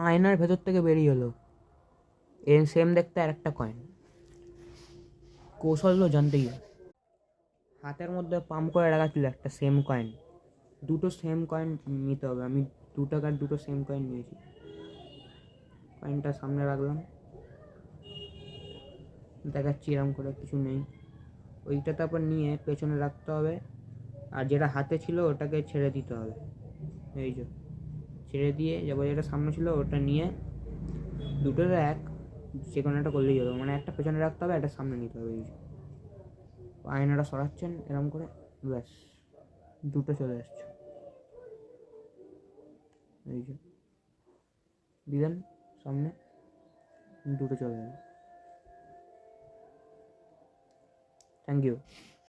আয়নার ভেতর থেকে বেরিয়ে এলো এর সেম দেখতে আর একটা কয়েন। কৌশলগুলো জানতেই হয়। হাতের মধ্যে পাম্প করে রাখা ছিল একটা সেম কয়েন, দুটো সেম কয়েন নিতে হবে। আমি 2 টাকার দুটো সেম কয়েন নিয়েছি। কয়েনটা সামনে রাখলাম, দেখাচ্ছি এরকম করে, কিছু নেই। ওইটা তারপর নিয়ে পেছনে রাখতে হবে, আর যেটা হাতে ছিল ওটাকে ছেড়ে দিতে হবে। এই যে ছেড়ে দিয়ে যাবো, যেটা সামনে ছিল ওটা নিয়ে দুটোর এক যে কোনো একটা করলেই যাবে, মানে একটা পেছনে রাখতে হবে, একটা সামনে নিতে হবে। এই যে আয়নাটা সরাচ্ছেন এরকম করে, ব্যাস দুটো চলে আসছে। এই যে দিলেন সামনে, দুটো চলে গেল। Thank you.